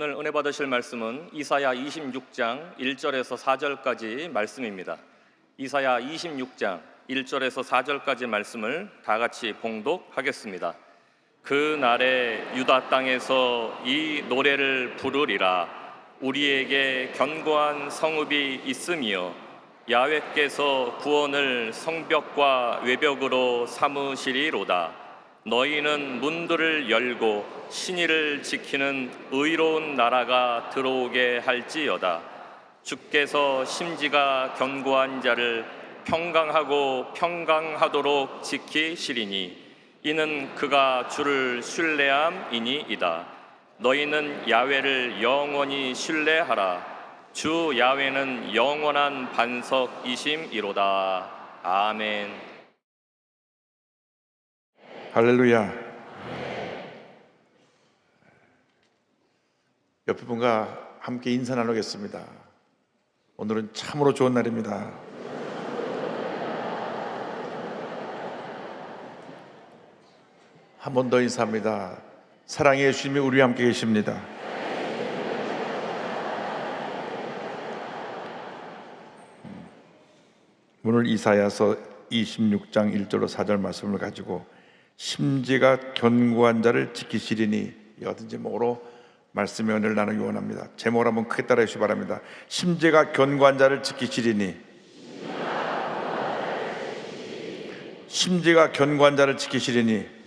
오늘 은혜 받으실 말씀은 이사야 26장 1절에서 4절까지 말씀입니다. 이사야 26장 1절에서 4절까지 말씀을 다 같이 봉독하겠습니다. 그 날에 유다 땅에서 이 노래를 부르리라. 우리에게 견고한 성읍이 있으며 야훼께서 구원을 성벽과 외벽으로 삼으시리로다. 너희는 문들을 열고 신의를 지키는 의로운 나라가 들어오게 할지어다. 주께서 심지가 견고한 자를 평강하고 평강하도록 지키시리니 이는 그가 주를 신뢰함이니이다. 너희는 야훼를 영원히 신뢰하라. 주 야훼는 영원한 반석이심이로다. 아멘. 할렐루야. 옆에 분과 함께 인사 나누겠습니다. 오늘은 참으로 좋은 날입니다. 한 번 더 인사합니다. 사랑의 예수님이 우리와 함께 계십니다. 오늘 이사야서 26장 1절로 4절 말씀을 가지고 심지가 견고한 자를 지키시리니, 이 같은 제목으로 말씀의 은혜를 나누기 원합니다. 제목을 한번 크게 따라해 주시기 바랍니다. 심지가 견고한 자를 지키시리니. 심지가 견고한 자를 지키시리니.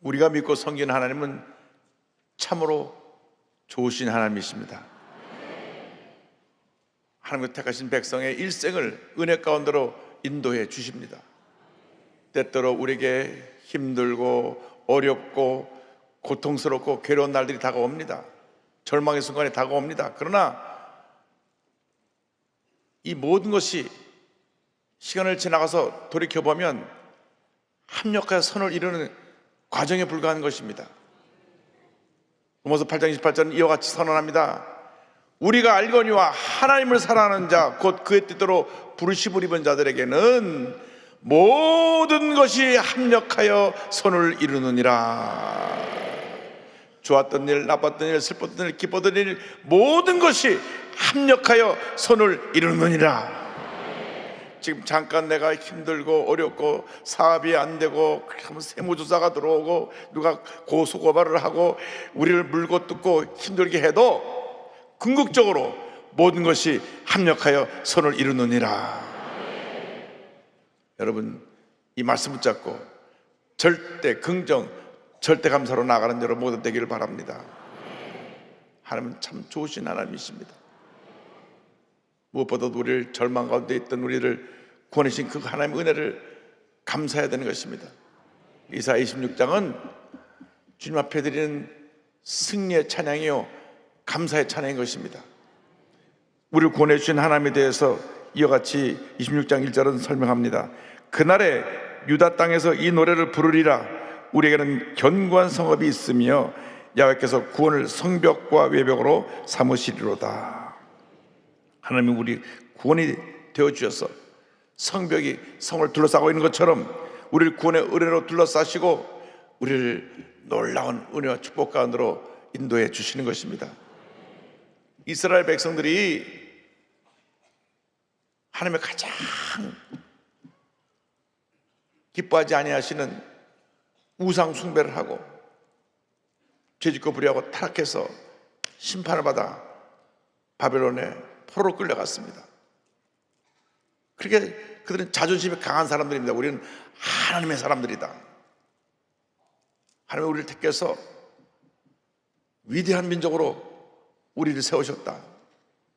우리가 믿고 섬기는 하나님은 참으로 좋으신 하나님이십니다. 하나님의 택하신 백성의 일생을 은혜 가운데로 인도해 주십니다. 때때로 우리에게 힘들고 어렵고 고통스럽고 괴로운 날들이 다가옵니다. 절망의 순간이 다가옵니다. 그러나 이 모든 것이 시간을 지나가서 돌이켜보면 합력하여 선을 이루는 과정에 불과한 것입니다. 로마서 8장 28절은 이와 같이 선언합니다. 우리가 알거니와 하나님을 사랑하는 자 곧 그의 뜻대로 부르심을 입은 자들에게는 모든 것이 합력하여 선을 이루느니라. 좋았던 일, 나빴던 일, 슬펐던 일, 기뻤던 일, 모든 것이 합력하여 선을 이루느니라. 지금 잠깐 내가 힘들고 어렵고 사업이 안 되고 세무조사가 들어오고 누가 고소고발을 하고 우리를 물고 뜯고 힘들게 해도 궁극적으로 모든 것이 합력하여 선을 이루느니라. 여러분, 이 말씀 붙잡고 절대 긍정, 절대 감사로 나가는 여러분 모두 되기를 바랍니다. 하나님은 참 좋으신 하나님이십니다. 무엇보다도 우리를 절망 가운데 있던 우리를 구원하신 그 하나님의 은혜를 감사해야 되는 것입니다. 이사야 26장은 주님 앞에 드리는 승리의 찬양이요 감사의 찬양인 것입니다. 우리를 구원해 주신 하나님에 대해서 이와 같이 26장 1절은 설명합니다. 그날에 유다 땅에서 이 노래를 부르리라. 우리에게는 견고한 성읍이 있으며 야훼께서 구원을 성벽과 외벽으로 삼으시리로다. 하나님이 우리 구원이 되어 주셔서 성벽이 성을 둘러싸고 있는 것처럼 우리를 구원의 은혜로 둘러싸시고 우리를 놀라운 은혜와 축복 가운데로 인도해 주시는 것입니다. 이스라엘 백성들이 하나님의 가장 기뻐하지 아니하시는 우상 숭배를 하고 죄짓고 불의하고 타락해서 심판을 받아 바벨론에 포로로 끌려갔습니다. 그렇게 그들은 자존심이 강한 사람들입니다. 우리는 하나님의 사람들이다. 하나님이 우리를 택해서 위대한 민족으로 우리를 세우셨다.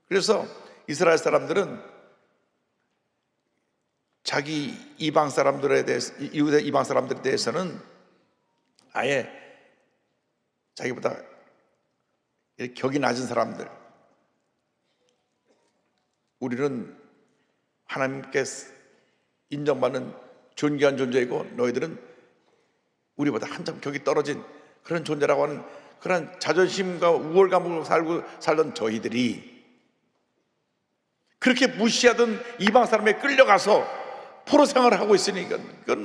그래서 이스라엘 사람들은 자기 이방 사람들에 대해서, 이웃 이방 사람들에 대해서는 아예 자기보다 격이 낮은 사람들, 우리는 하나님께 인정받는 존귀한 존재이고 너희들은 우리보다 한참 격이 떨어진 그런 존재라고 하는 그런 자존심과 우월감으로 살던 저희들이 그렇게 무시하던 이방 사람에 끌려가서 포로 생활을 하고 있으니 이건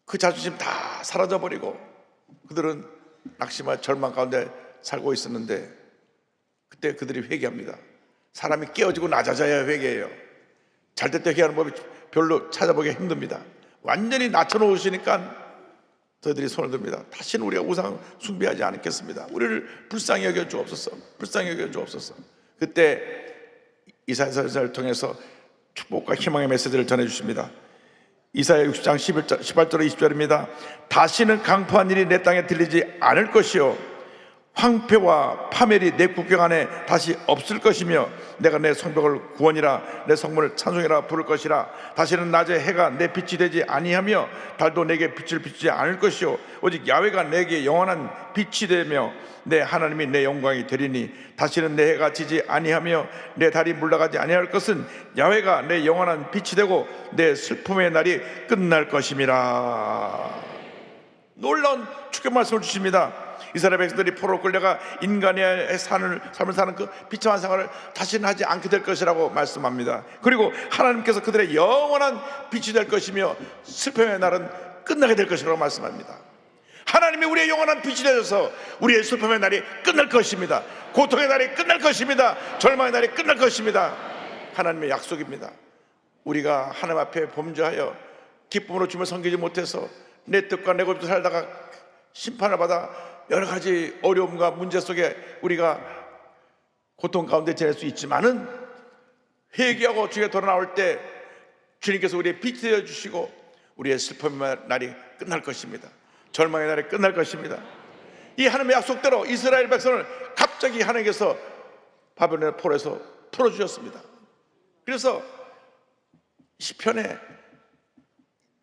그 자존심 다 사라져버리고 그들은 낙심과 절망 가운데 살고 있었는데, 그때 그들이 회개합니다. 사람이 깨어지고 낮아져야 회개해요. 잘 때 회개하는 법이 별로 찾아보기 힘듭니다. 완전히 낮춰놓으시니까 저희들이 손을 듭니다. 다시는 우리가 우상 숭배하지 않겠습니다. 우리를 불쌍히 여겨 주옵소서. 불쌍히 여겨 주옵소서. 그때 이사야 선지자를 통해서 축복과 희망의 메시지를 전해주십니다. 이사야 60장 18절 20절입니다. 다시는 강포한 일이 내 땅에 들리지 않을 것이요 황폐와 파멸이 내 국경 안에 다시 없을 것이며 내가 내 성벽을 구원이라 내 성문을 찬송이라 부를 것이라. 다시는 낮에 해가 내 빛이 되지 아니하며 달도 내게 빛을 비추지 않을 것이요 오직 야훼가 내게 영원한 빛이 되며 내 하나님이 내 영광이 되리니. 다시는 내 해가 지지 아니하며 내 달이 물러가지 아니할 것은 야훼가 내 영원한 빛이 되고 내 슬픔의 날이 끝날 것임이라. 놀라운 축복 말씀을 주십니다. 이스라엘 백성들이 포로로 끌려가 인간의 삶을 사는 그 비참한 생활을 다시는 하지 않게 될 것이라고 말씀합니다. 그리고 하나님께서 그들의 영원한 빛이 될 것이며 슬픔의 날은 끝나게 될 것이라고 말씀합니다. 하나님이 우리의 영원한 빛이 되셔서 우리의 슬픔의 날이 끝날 것입니다. 고통의 날이 끝날 것입니다. 절망의 날이 끝날 것입니다. 하나님의 약속입니다. 우리가 하나님 앞에 범죄하여 기쁨으로 주님을 섬기지 못해서 내 뜻과 내 것대로 살다가 심판을 받아 여러 가지 어려움과 문제 속에 우리가 고통 가운데 지낼 수 있지만은 회개하고 주께 돌아 나올 때 주님께서 우리의 빛이 되어 주시고 우리의 슬픔의 날이 끝날 것입니다. 절망의 날이 끝날 것입니다. 이 하나님의 약속대로 이스라엘 백성을 갑자기 하나님께서 바벨론의 포로에서 풀어주셨습니다. 그래서 시편에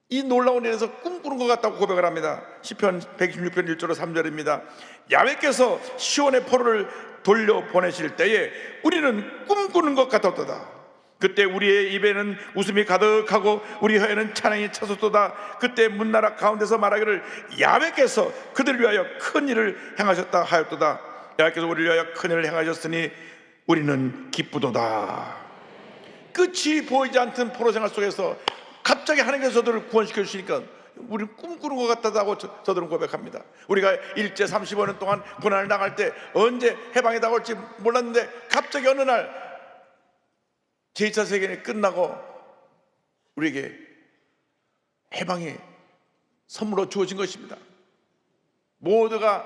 이 놀라운 일에서 꿈꾸는 것 같다고 고백을 합니다. 시편 126편 1절로 3절입니다. 야훼께서 시온의 포로를 돌려보내실 때에 우리는 꿈꾸는 것 같았도다. 그때 우리의 입에는 웃음이 가득하고 우리 혀에는 찬양이 차솟도다. 그때 문나라 가운데서 말하기를 야훼께서 그들을 위하여 큰 일을 행하셨다 하였도다. 야훼께서 우리를 위하여 큰 일을 행하셨으니 우리는 기쁘도다. 끝이 보이지 않던 포로 생활 속에서 갑자기 하나님께서 저들을 구원시켜 주시니까 우리는 꿈꾸는 것 같다고 저들은 고백합니다. 우리가 일제 35년 동안 고난을 당할 때 언제 해방이 다가올지 몰랐는데 갑자기 어느 날 제2차 세계대전이 끝나고 우리에게 해방이 선물로 주어진 것입니다. 모두가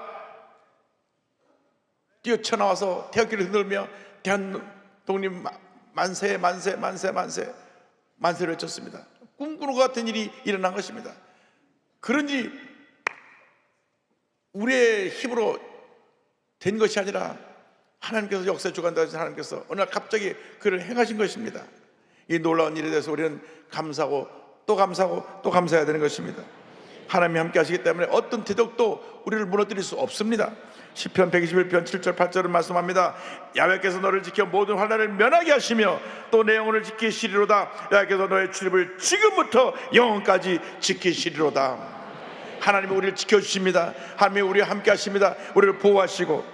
뛰어쳐나와서 태극기를 흔들며 대한독립 만세 만세 만세 만세 만세를 외쳤습니다. 꿈꾸는 것 같은 일이 일어난 것입니다. 그런 일이 우리의 힘으로 된 것이 아니라 하나님께서 역사에 주관하신 하나님께서 어느 날 갑자기 그를 행하신 것입니다. 이 놀라운 일에 대해서 우리는 감사하고 또 감사하고 또 감사해야 되는 것입니다. 하나님이 함께 하시기 때문에 어떤 대적도 우리를 무너뜨릴 수 없습니다. 시편 121편 7절 8절을 말씀합니다. 야훼께서 너를 지켜 모든 환난을 면하게 하시며 또 내 영혼을 지키시리로다. 야훼께서 너의 출입을 지금부터 영원까지 지키시리로다. 하나님이 우리를 지켜주십니다. 하나님이 우리와 함께 하십니다. 우리를 보호하시고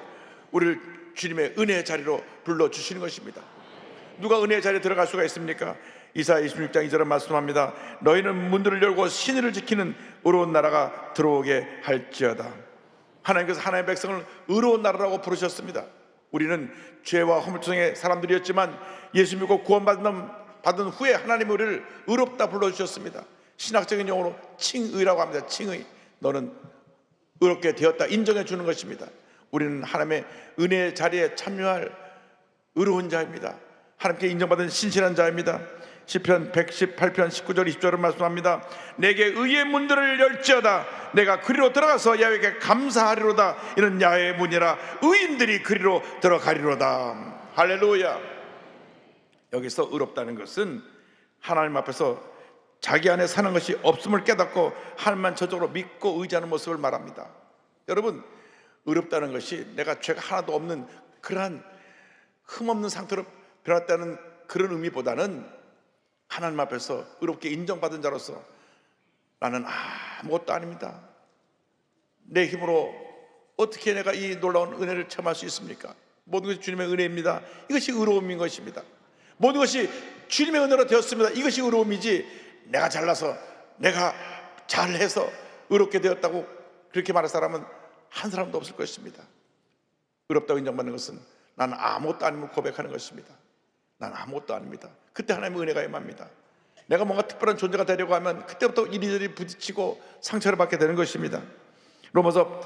우리를 주님의 은혜의 자리로 불러주시는 것입니다. 누가 은혜의 자리에 들어갈 수가 있습니까? 이사야 26장 2절은 말씀합니다. 너희는 문들을 열고 신의를 지키는 의로운 나라가 들어오게 할지어다. 하나님께서 하나님의 백성을 의로운 나라라고 부르셨습니다. 우리는 죄와 허물투성의 사람들이었지만 예수 믿고 구원받은 후에 하나님이 우리를 의롭다 불러주셨습니다. 신학적인 용어로 칭의라고 합니다. 칭의. 너는 의롭게 되었다 인정해 주는 것입니다. 우리는 하나님의 은혜의 자리에 참여할 의로운 자입니다. 하나님께 인정받은 신실한 자입니다. 시편 118편 19절 20절을 말씀합니다. 내게 의의 문들을 열지어다. 내가 그리로 들어가서 야훼에게 감사하리로다. 이는 야훼의 문이라 의인들이 그리로 들어가리로다. 할렐루야. 여기서 의롭다는 것은 하나님 앞에서 자기 안에 사는 것이 없음을 깨닫고 하나님만 저적으로 믿고 의지하는 모습을 말합니다. 여러분, 의롭다는 것이 내가 죄가 하나도 없는 그러한 흠없는 상태로 변했다는 그런 의미보다는 하나님 앞에서 의롭게 인정받은 자로서 나는 아무것도 아닙니다. 내 힘으로 어떻게 내가 이 놀라운 은혜를 체험할 수 있습니까? 모든 것이 주님의 은혜입니다. 이것이 의로움인 것입니다. 모든 것이 주님의 은혜로 되었습니다. 이것이 의로움이지 내가 잘나서 내가 잘해서 의롭게 되었다고 그렇게 말할 사람은 한 사람도 없을 것입니다. 의롭다고 인정받는 것은 나는 아무것도 아님을 고백하는 것입니다. 나는 아무것도 아닙니다. 그때 하나님의 은혜가 임합니다. 내가 뭔가 특별한 존재가 되려고 하면 그때부터 이리저리 부딪히고 상처를 받게 되는 것입니다. 로마서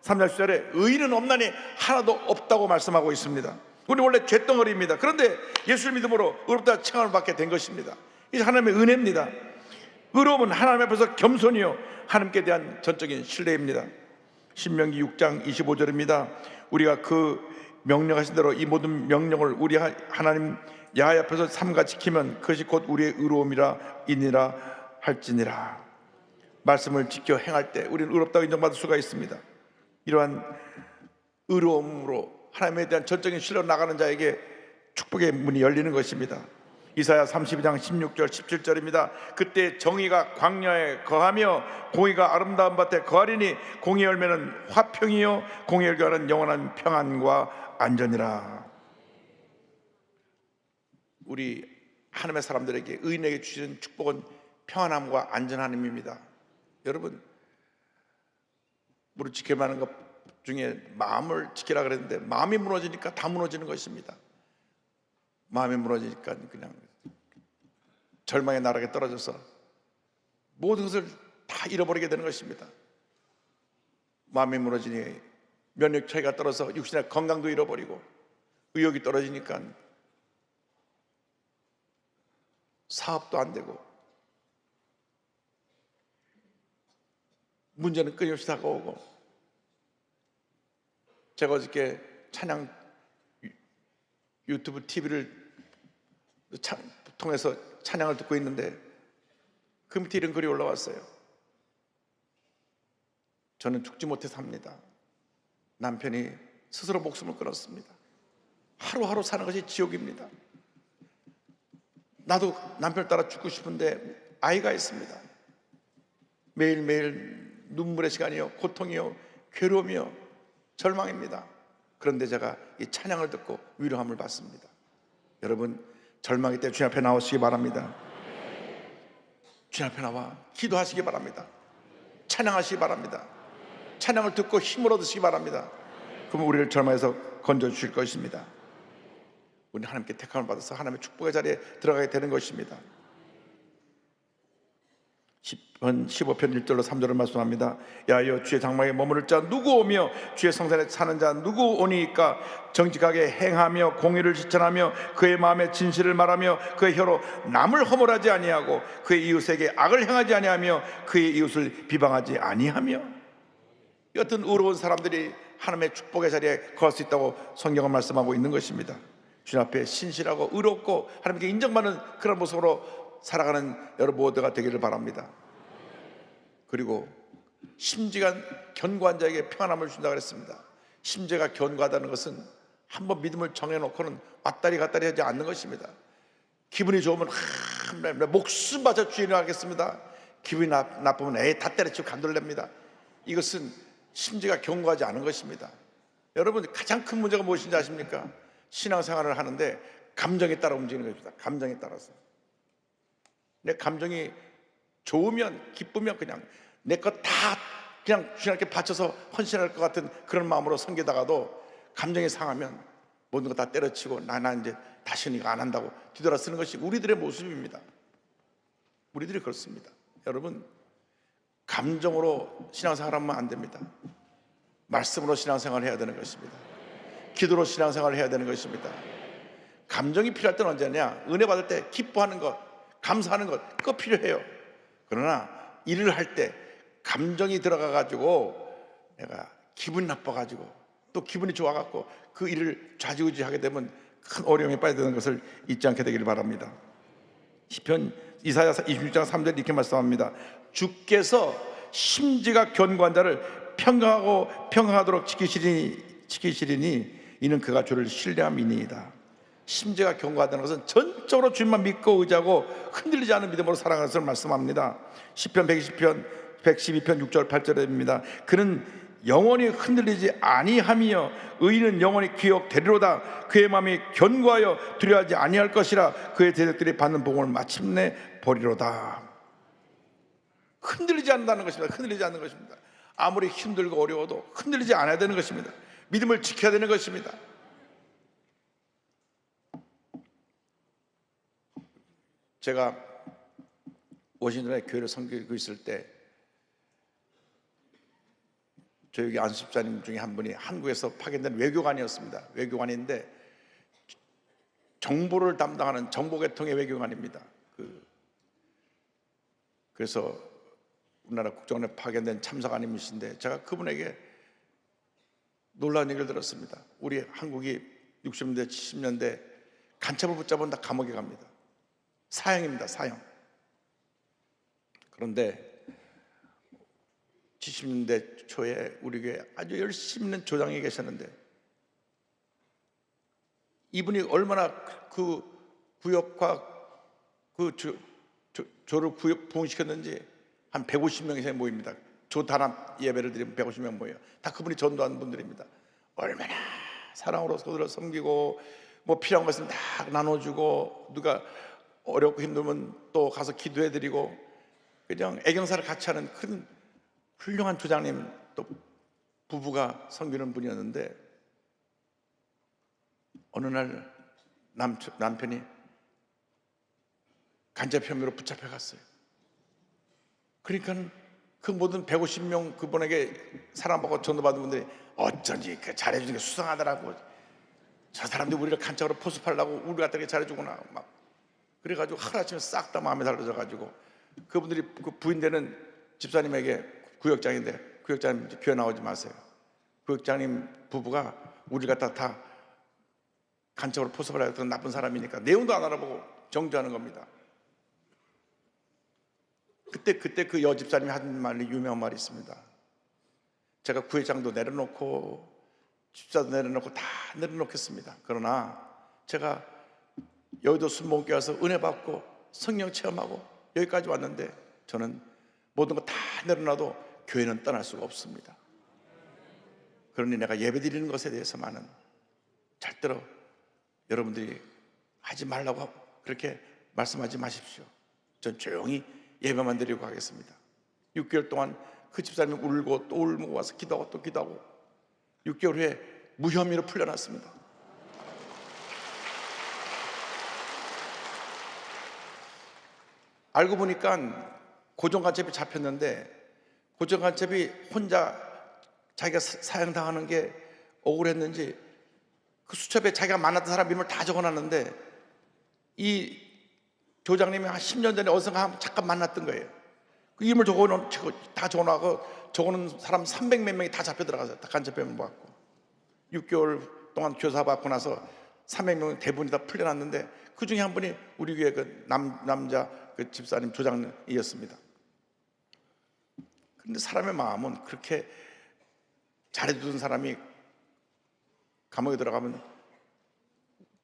3장 10절에 의인은 없나니 하나도 없다고 말씀하고 있습니다. 우리 원래 죄덩어리입니다. 그런데 예수를 믿음으로 의롭다 칭함을 받게 된 것입니다. 이게 하나님의 은혜입니다. 의로움은 하나님 앞에서 겸손이요 하나님께 대한 전적인 신뢰입니다. 신명기 6장 25절입니다. 우리가 그 명령하신 대로 이 모든 명령을 우리 하나님 야훼 앞에서 삼가 지키면 그것이 곧 우리의 의로움이라 이니라 할지니라. 말씀을 지켜 행할 때 우리는 의롭다고 인정받을 수가 있습니다. 이러한 의로움으로 하나님에 대한 전적인 신뢰로 나가는 자에게 축복의 문이 열리는 것입니다. 이사야 32장 16절 17절입니다. 그때 정의가 광야에 거하며 공의가 아름다운 밭에 거하리니 공의 열매는 화평이요 공의 결과는 영원한 평안과 안전이라. 우리 하나님의 사람들에게 의인에게 주시는 축복은 평안함과 안전함입니다. 여러분, 우리 지켜야 하는 것 중에 마음을 지키라 그랬는데 마음이 무너지니까 다 무너지는 것입니다. 마음이 무너지니까 그냥 절망의 나락에 떨어져서 모든 것을 다 잃어버리게 되는 것입니다. 마음이 무너지니 면역 차이가 떨어져 육신의 건강도 잃어버리고, 의욕이 떨어지니까 사업도 안 되고, 문제는 끊임없이 다가오고. 제가 어저께 찬양 유튜브 TV를 통해서 찬양을 듣고 있는데 그 밑에 이런 글이 올라왔어요. 저는 죽지 못해 삽니다. 남편이 스스로 목숨을 끊었습니다. 하루하루 사는 것이 지옥입니다. 나도 남편을 따라 죽고 싶은데 아이가 있습니다. 매일매일 눈물의 시간이요, 고통이요, 괴로움이요, 절망입니다. 그런데 제가 이 찬양을 듣고 위로함을 받습니다. 여러분, 절망일 때 주님 앞에 나오시기 바랍니다. 주님 앞에 나와 기도하시기 바랍니다. 찬양하시기 바랍니다. 찬양을 듣고 힘을 얻으시기 바랍니다. 그러면 우리를 절망에서 건져주실 것입니다. 우리는 하나님께 택함을 받아서 하나님의 축복의 자리에 들어가게 되는 것입니다. 10편 15편 1절로 3절을 말씀합니다. 야여 주의 장막에 머무를 자 누구 오며 주의 성산에 사는 자 누구 오니까. 정직하게 행하며 공의를 실천하며 그의 마음에 진실을 말하며 그의 혀로 남을 허물하지 아니하고 그의 이웃에게 악을 행하지 아니하며 그의 이웃을 비방하지 아니하며. 이 같은 의로운 사람들이 하나님의 축복의 자리에 거할 수 있다고 성경은 말씀하고 있는 것입니다. 주님 앞에 신실하고 의롭고 하나님께 인정받는 그런 모습으로 살아가는 여러분 모두가 되기를 바랍니다. 그리고 심지가 견고한 자에게 평안함을 준다고 했습니다. 심지가 견고하다는 것은 한번 믿음을 정해놓고는 왔다리 갔다리 하지 않는 것입니다. 기분이 좋으면 목숨 바쳐 주인을 하겠습니다. 기분이 나쁘면 다 때려치고 간돌랍니다. 이것은 심지가 견고하지 않은 것입니다. 여러분, 가장 큰 문제가 무엇인지 아십니까? 신앙생활을 하는데 감정에 따라 움직이는 것입니다. 감정에 따라서 내 감정이 좋으면, 기쁘면 그냥 내 것 다 그냥 주님께 바쳐서 헌신할 것 같은 그런 마음으로 섬기다가도 감정이 상하면 모든 거 다 때려치고 나 이제 다시는 이거 안 한다고 뒤돌아 쓰는 것이 우리들의 모습입니다. 우리들이 그렇습니다. 여러분, 감정으로 신앙생활하면 안 됩니다. 말씀으로 신앙생활을 해야 되는 것입니다. 기도로 신앙생활을 해야 되는 것입니다. 감정이 필요할 때는 언제냐? 은혜 받을 때 기뻐하는 것, 감사하는 것, 그거 필요해요. 그러나 일을 할 때 감정이 들어가가지고 내가 기분이 나빠가지고 또 기분이 좋아갖고 그 일을 좌지우지하게 되면 큰 어려움에 빠지게 되는 것을 잊지 않게 되기를 바랍니다. 시편 이사야 26장 3절 이렇게 말씀합니다. 주께서 심지가 견고한 자를 평강하도록 지키시리니 이는 그가 주를 신뢰함이니이다. 심지가 견고하다는 것은 전적으로 주님만 믿고 의지하고 흔들리지 않은 믿음으로 살아가는 것을 말씀합니다. 시편 112편 6절 8절입니다. 그는 영원히 흔들리지 아니하며 의인은 영원히 기억되리로다. 그의 마음이 견고하여 두려워하지 아니할 것이라. 그의 대적들이 받는 복을 마침내 보리로다. 흔들리지 않는다는 것입니다. 흔들리지 않는 것입니다. 아무리 힘들고 어려워도 흔들리지 않아야 되는 것입니다. 믿음을 지켜야 되는 것입니다. 제가 워싱턴에 교회를 섬기고 있을 때 저희 안수집사님 중에 한 분이 한국에서 파견된 외교관이었습니다. 외교관인데 정보를 담당하는 정보계통의 외교관입니다. 그래서 우리나라 국정원에 파견된 참사관님이신데 제가 그분에게 놀라운 얘기를 들었습니다. 우리 한국이 60년대 70년대 간첩을 붙잡은 다 감옥에 갑니다. 사형입니다. 사형. 그런데 70년대 초에 우리 교회에 아주 열심히 있는 조장이 계셨는데 이분이 얼마나 그 구역과 그 조를 부흥시켰는지 한 150명 이상이 모입니다. 조 단합 예배를 드리면 150명 모여요. 다 그분이 전도한 분들입니다. 얼마나 사랑으로 서로 섬기고 뭐 필요한 거 있으면 다 나눠주고 누가 어렵고 힘들면 또 가서 기도해드리고 그냥 애경사를 같이 하는 큰 훌륭한 조장님 또 부부가 섬기는 분이었는데 어느 날 남편이 간첩 혐의로 붙잡혀갔어요. 그러니까 그 모든 150명 그분에게 사랑받고 전도받은 분들이 어쩐지 잘해주는 게 수상하더라고. 저 사람들이 우리를 간첩으로 포섭하려고 우리 갖다 잘해주구나 막 그래가지고 하루아침에 싹 다 마음에 달라져가지고 그분들이 그 부인되는 집사님에게 구역장인데 구역장님 교회 나오지 마세요. 구역장님 부부가 우리를 갖다 다 간첩으로 포섭을 하였던 나쁜 사람이니까 내용도 안 알아보고 정죄하는 겁니다. 그때 그 여집사님이 한 말이 유명한 말이 있습니다. 제가 구회장도 내려놓고 집사도 내려놓고 다 내려놓겠습니다. 그러나 제가 여의도 순복음교회 와서 은혜 받고 성령 체험하고 여기까지 왔는데 저는 모든 거 다 내려놔도 교회는 떠날 수가 없습니다. 그러니 내가 예배 드리는 것에 대해서만은 절대로 여러분들이 하지 말라고 그렇게 말씀하지 마십시오. 전 조용히 예배만 드리고 가겠습니다. 6개월 동안 그 집사님이 울고 또 울고 와서 기도하고 또 기도하고 6개월 후에 무혐의로 풀려났습니다. 알고 보니까 고정간첩이 잡혔는데 고정간첩이 혼자 자기가 사형당하는 게 억울했는지 그 수첩에 자기가 만났던 사람 이름을 다 적어놨는데 이 교장님이 한 10년 전에 어디선가 잠깐 만났던 거예요. 그 이름을 다 적어놓고 적어놓은 사람 300몇 명이 다 잡혀 들어가서 다 간첩병을 받고 6개월 동안 교사받고 나서 300명 대부분이 다 풀려났는데 그 중에 한 분이 우리 교회 그 남자 그 집사님 조장이었습니다. 그런데 사람의 마음은 그렇게 잘해주던 사람이 감옥에 들어가면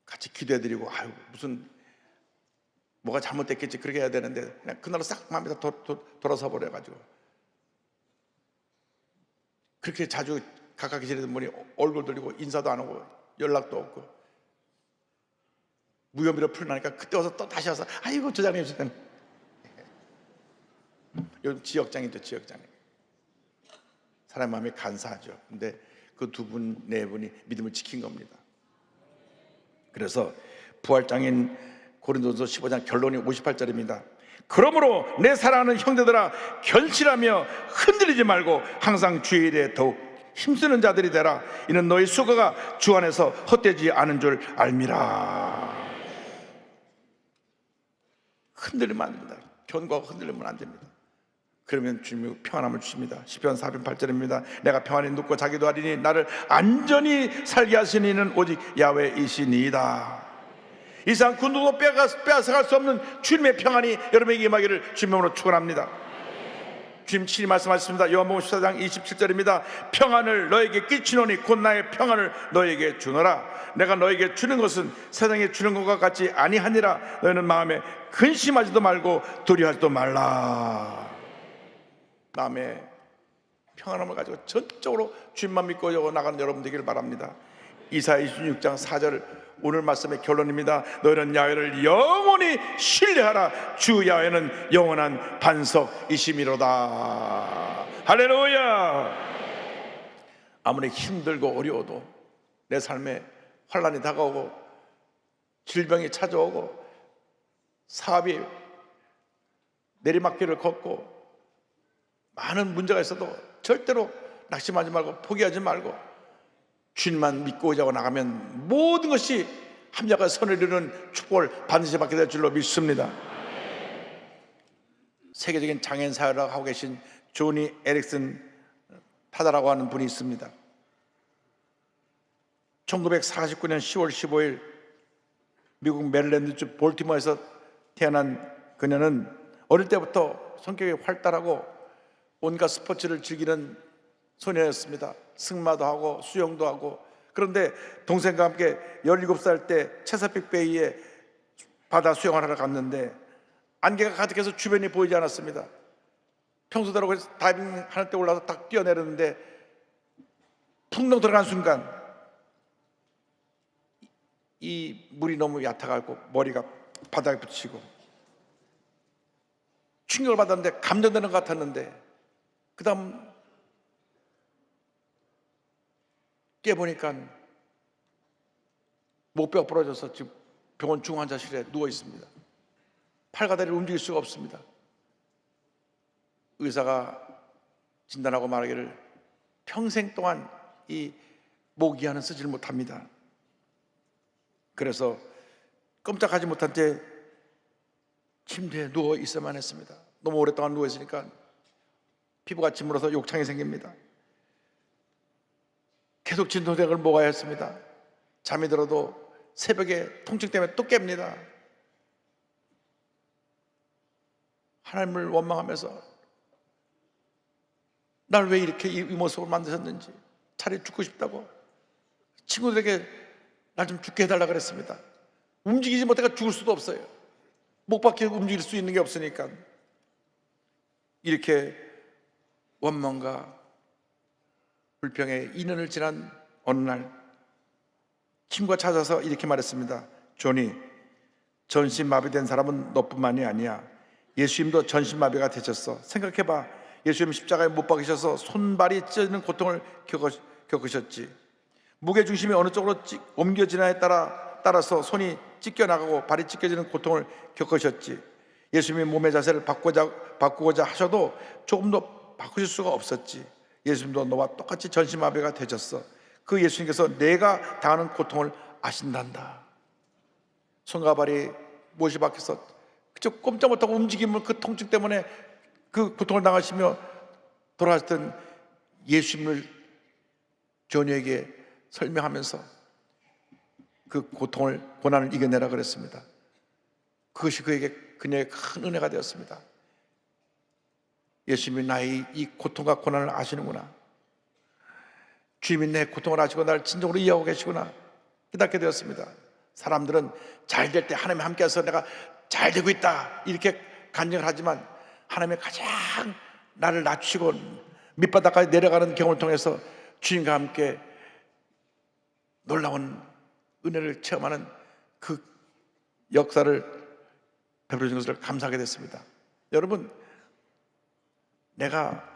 같이 기도해드리고 아유 무슨 뭐가 잘못됐겠지 그렇게 해야 되는데 그냥 그날로 싹 마음이 다 돌아서 버려가지고 그렇게 자주 가깝게 지내던 분이 얼굴 돌리고 인사도 안 하고 연락도 없고 무혐의로 풀나니까 그때 와서 또 다시 와서 아이고 조장님 요즘 지역장이죠. 지역장님 사람 마음이 간사하죠. 근데 그 두 분, 네 분이 믿음을 지킨 겁니다. 그래서 부활장인 고린도전서 15장 결론이 58절입니다. 그러므로 내 사랑하는 형제들아 견실하며 흔들리지 말고 항상 주의 일에 더욱 힘쓰는 자들이 되라. 이는 너희 수고가 주 안에서 헛되지 않은 줄 알미라. 흔들리면 안 됩니다. 견고하고 흔들리면 안 됩니다. 그러면 주님이 평안함을 주십니다. 시편 408절입니다. 내가 평안히 눕고 자기도 하리니 나를 안전히 살게 하시는 이는 오직 야훼이시니이다. 이상 그 누구도 빼앗아갈 수 없는 주님의 평안이 여러분에게 임하기를 주님으로 축원합니다. 주님 친히 말씀하셨습니다. 요한복음 14장 27절입니다. 평안을 너에게 끼치노니 곧 나의 평안을 너에게 주노라. 내가 너에게 주는 것은 세상에 주는 것과 같지 아니하니라. 너희는 마음에 근심하지도 말고 두려워하지도 말라. 마음에 평안함을 가지고 전적으로 주님만 믿고 나가는 여러분 되기를 바랍니다. 이사야 26장 4절 오늘 말씀의 결론입니다. 너희는 야훼를 영원히 신뢰하라. 주 야훼는 영원한 반석이심이로다. 할렐루야. 아무리 힘들고 어려워도 내 삶에 환난이 다가오고 질병이 찾아오고 사업이 내리막길을 걷고 많은 문제가 있어도 절대로 낙심하지 말고 포기하지 말고 주님만 믿고 오자고 나가면 모든 것이 합력과 선을 이루는 축복을 반드시 받게 될 줄로 믿습니다. 세계적인 장애인 사회를 하고 계신 조니 에릭슨 타다라고 하는 분이 있습니다. 1949년 10월 15일 미국 메릴랜드주 볼티모어에서 태어난 그녀는 어릴 때부터 성격이 활달하고 온갖 스포츠를 즐기는 소녀였습니다. 승마도 하고 수영도 하고. 그런데 동생과 함께 17살 때 체사픽 베이에 바다 수영을 하러 갔는데 안개가 가득해서 주변이 보이지 않았습니다. 평소대로 다이빙 하는 때 올라서 딱 뛰어내렸는데 풍덩 들어간 순간 이 물이 너무 얕아가지고 머리가 바닥에 붙이고 충격을 받았는데 감전되는 것 같았는데 그 다음 깨보니까 목뼈가 부러져서 지금 병원 중환자실에 누워 있습니다. 팔과 다리를 움직일 수가 없습니다. 의사가 진단하고 말하기를 평생 동안 이 모기한은 쓰질 못합니다. 그래서 꼼짝하지 못한 채 침대에 누워 있어만 했습니다. 너무 오랫동안 누워 있으니까 피부가 짓물어서 욕창이 생깁니다. 계속 진통제를 먹어야 했습니다. 잠이 들어도 새벽에 통증 때문에 또 깹니다. 하나님을 원망하면서 날 왜 이렇게 이 모습으로 만드셨는지, 차라리 죽고 싶다고 친구들에게 날 좀 죽게 해달라 그랬습니다. 움직이지 못해가 죽을 수도 없어요. 목 박혀 움직일 수 있는 게 없으니까. 이렇게 원망과 불평에 2년을 지난 어느 날 친구가 찾아서 이렇게 말했습니다. 조니, 전신마비된 사람은 너뿐만이 아니야. 예수님도 전신마비가 되셨어. 생각해봐. 예수님 십자가에 못 박히셔서 손발이 찢어지는 고통을 겪으셨지. 무게중심이 어느 쪽으로 옮겨지냐에 따라서 손이 찢겨나가고 발이 찢겨지는 고통을 겪으셨지. 예수님이 몸의 자세를 바꾸고자 하셔도 조금도 바꾸실 수가 없었지. 예수님도 너와 똑같이 전신마비가 되셨어. 그 예수님께서 내가 당하는 고통을 아신단다. 손과 발이 못이 박혀서 그저 꼼짝 못하고 움직이면 그 통증 때문에 그 고통을 당하시며 돌아가셨던 예수님을 조니에게 설명하면서 그 고통을, 고난을 이겨내라 그랬습니다. 그것이 그녀의 큰 은혜가 되었습니다. 예수님이 나의 이 고통과 고난을 아시는구나. 주님이 내 고통을 아시고 나를 진정으로 이해하고 계시구나 깨닫게 되었습니다. 사람들은 잘 될 때 하나님이 함께해서 내가 잘 되고 있다 이렇게 간증을 하지만 하나님이 가장 나를 낮추고 밑바닥까지 내려가는 경험을 통해서 주님과 함께 놀라운 은혜를 체험하는 그 역사를 베풀어 주신 것을 감사하게 됐습니다. 여러분, 내가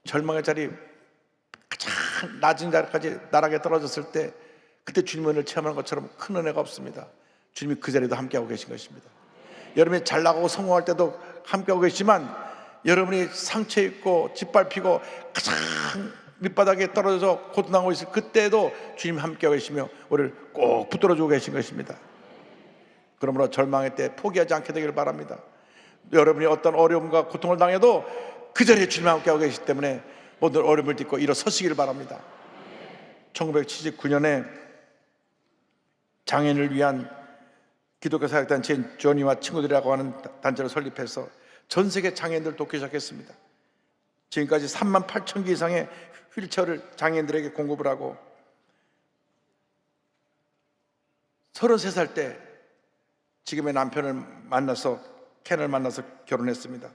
절망의 자리 가장 낮은 자리까지 나락에 떨어졌을 때 그때 주님의 은혜를 체험하는 것처럼 큰 은혜가 없습니다. 주님이 그 자리에도 함께하고 계신 것입니다. 여러분이 잘 나가고 성공할 때도 함께하고 계시지만 여러분이 상처 입고 짓밟히고 가장 밑바닥에 떨어져서 고통당하고 있을 그때도 주님 함께하고 계시며 우리를 꼭 붙들어주고 계신 것입니다. 그러므로 절망의 때 포기하지 않게 되기를 바랍니다. 여러분이 어떤 어려움과 고통을 당해도 그 자리에 주님 함께하고 계시기 때문에 모든 어려움을 딛고 일어서시기를 바랍니다. 1979년에 장애인을 위한 기독교 사역단체인 조니와 친구들이라고 하는 단체를 설립해서 전 세계 장애인들 돕기 시작했습니다. 지금까지 3만 8천 개 이상의 휠체어를 장애인들에게 공급을 하고 33살 때 지금의 남편을 만나서 켄을 만나서 결혼했습니다.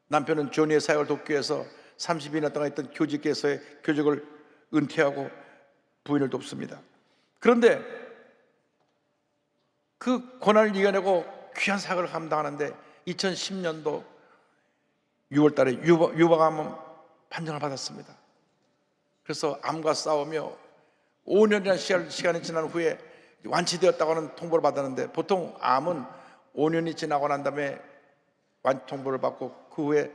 남편은 조니의 사역을 돕기 위해서 32년 동안 했던 교직에서의 교직을 은퇴하고 부인을 돕습니다. 그런데 그 고난을 이겨내고 귀한 사역을 감당하는데 2010년도 6월 달에 유방암 판정을 받았습니다. 그래서 암과 싸우며 5년이라는 시간이 지난 후에 완치되었다고 하는 통보를 받았는데, 보통 암은 5년이 지나고 난 다음에 완치 통보를 받고 그 후에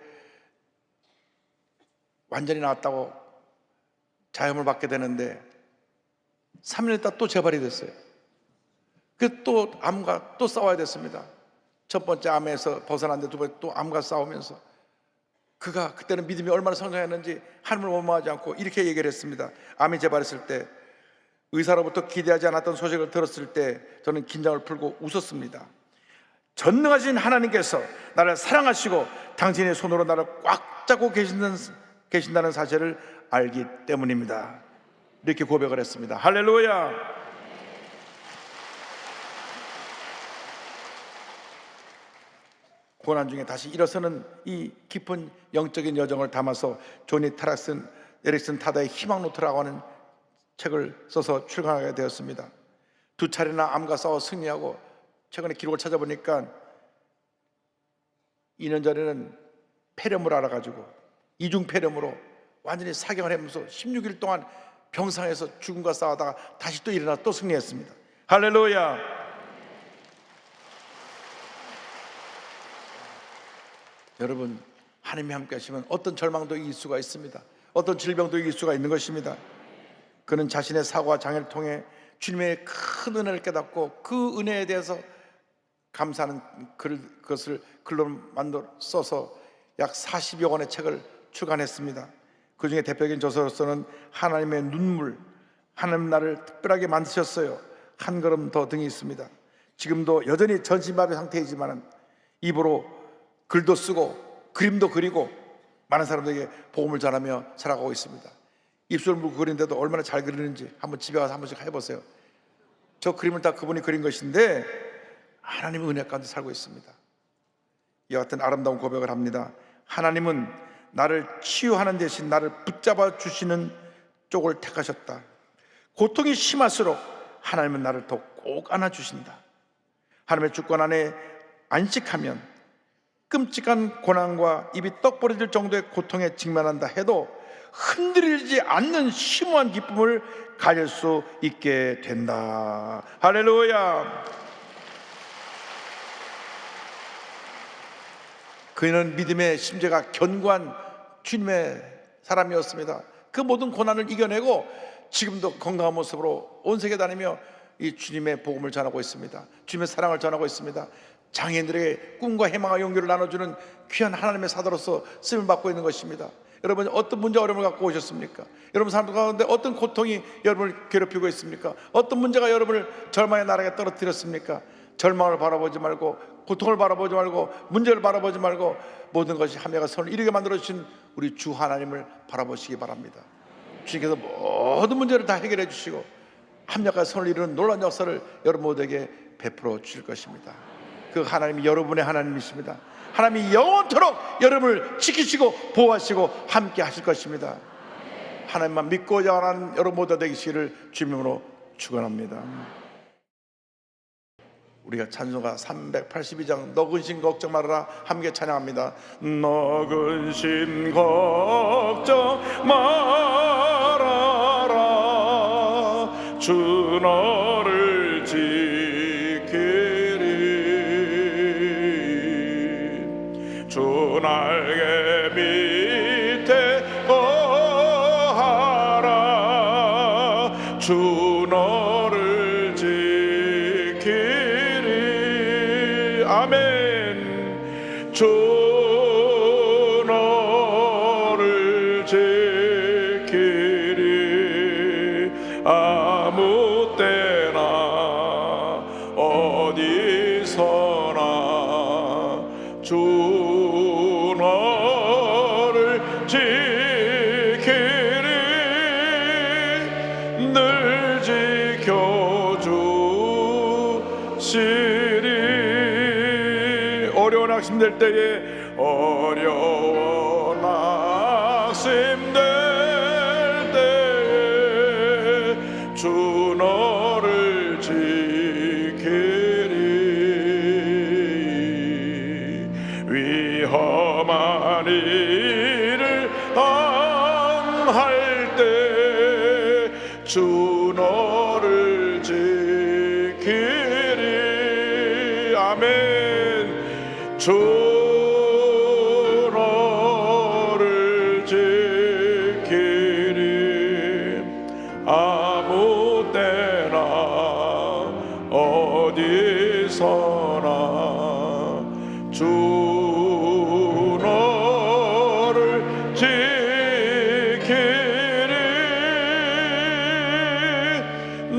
완전히 나았다고 자염을 받게 되는데 3년 있다 또 재발이 됐어요. 그 또 암과 또 싸워야 됐습니다. 첫 번째 암에서 벗어났는데 두 번째 또 암과 싸우면서 그가 그때는 믿음이 얼마나 성장했는지 하나님을 원망하지 않고 이렇게 얘기를 했습니다. 암이 재발했을 때 의사로부터 기대하지 않았던 소식을 들었을 때 저는 긴장을 풀고 웃었습니다. 전능하신 하나님께서 나를 사랑하시고 당신의 손으로 나를 꽉 잡고 계신다는 사실을 알기 때문입니다. 이렇게 고백을 했습니다. 할렐루야. 고난 중에 다시 일어서는 이 깊은 영적인 여정을 담아서 조니 에릭슨 타다의 희망 노트라고 하는 책을 써서 출간하게 되었습니다. 2차례나 암과 싸워 승리하고 최근에 기록을 찾아보니까 2년 전에는 폐렴을 알아가지고 이중 폐렴으로 완전히 사경을 하면서 16일 동안 병상에서 죽음과 싸우다가 다시 또 일어나 또 승리했습니다. 할렐루야. 여러분, 하나님이 함께 하시면 어떤 절망도 이길 수가 있습니다. 어떤 질병도 이길 수가 있는 것입니다. 그는 자신의 사고와 장애를 통해 주님의 큰 은혜를 깨닫고 그 은혜에 대해서 감사하는 그것을 글로 써서 약 40여 권의 책을 출간했습니다. 그 중에 대표적인 저서로서는 하나님의 눈물, 하나님 나를 특별하게 만드셨어요, 한 걸음 더 등이 있습니다. 지금도 여전히 전신마비 상태이지만 입으로 글도 쓰고 그림도 그리고 많은 사람들에게 복음을 전하며 살아가고 있습니다. 입술 물고 그리는데도 얼마나 잘 그리는지 한번 집에 가서 한 번씩 해보세요. 저 그림을 다 그분이 그린 것인데 하나님의 은혜 가운데 살고 있습니다. 이와 같은 아름다운 고백을 합니다. 하나님은 나를 치유하는 대신 나를 붙잡아 주시는 쪽을 택하셨다. 고통이 심할수록 하나님은 나를 더 꼭 안아주신다. 하나님의 주권 안에 안식하면 끔찍한 고난과 입이 떡 벌어질 정도의 고통에 직면한다 해도 흔들리지 않는 심오한 기쁨을 가질 수 있게 된다. 할렐루야. 그는 믿음의 심재가 견고한 주님의 사람이었습니다. 그 모든 고난을 이겨내고 지금도 건강한 모습으로 온 세계 다니며 이 주님의 복음을 전하고 있습니다. 주님의 사랑을 전하고 있습니다. 장애인들에게 꿈과 희망과 용기를 나눠주는 귀한 하나님의 사도로서 쓰임을 받고 있는 것입니다. 여러분, 어떤 문제 어려움을 갖고 오셨습니까? 여러분 삶 가운데 어떤 고통이 여러분을 괴롭히고 있습니까? 어떤 문제가 여러분을 절망의 나락에 떨어뜨렸습니까? 절망을 바라보지 말고, 고통을 바라보지 말고, 문제를 바라보지 말고 모든 것이 하나님과 선을 이루게 만들어주신 우리 주 하나님을 바라보시기 바랍니다. 주님께서 모든 문제를 다 해결해 주시고 합력과 선을 이루는 놀라운 역사를 여러분 모두에게 베풀어 주실 것입니다. 그 하나님이 여러분의 하나님이십니다. 하나님이 영원토록 여러분을 지키시고 보호하시고 함께 하실 것입니다. 하나님만 믿고 자라는 여러분 모두 되시기를 주님으로 축원합니다. 우리가 찬송가 382장 너 근심 걱정 말아라 함께 찬양합니다. 너 근심 걱정 말아라 주 너를 지키리 주 날개 밑에 거하라 주 너를 지키리 아멘 주 너를 지키리 아무 때나 어디서나 주 너를 지키리 늘 지켜주시리 어려운 낙심될 때에 어려운 낙심될 때에 주 너를 지키리 주 너를 지키리 아무 때나 어디서나 주 너를 지키리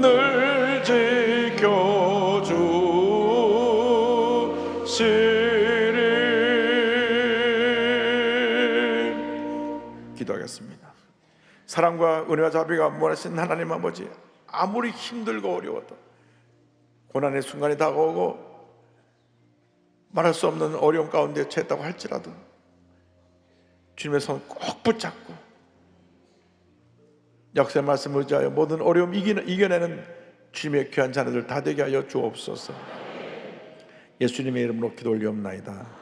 늘 지켜주시리. 기도하겠습니다. 사랑과 은혜와 자비가 무한하신 하나님 아버지, 아무리 힘들고 어려워도 고난의 순간이 다가오고 말할 수 없는 어려움 가운데 처했다고 할지라도 주님의 손 꼭 붙잡고 역사의 말씀을 의지하여 모든 어려움 이겨내는 주님의 귀한 자녀들 다 되게 하여 주옵소서. 예수님의 이름으로 기도 올리옵나이다.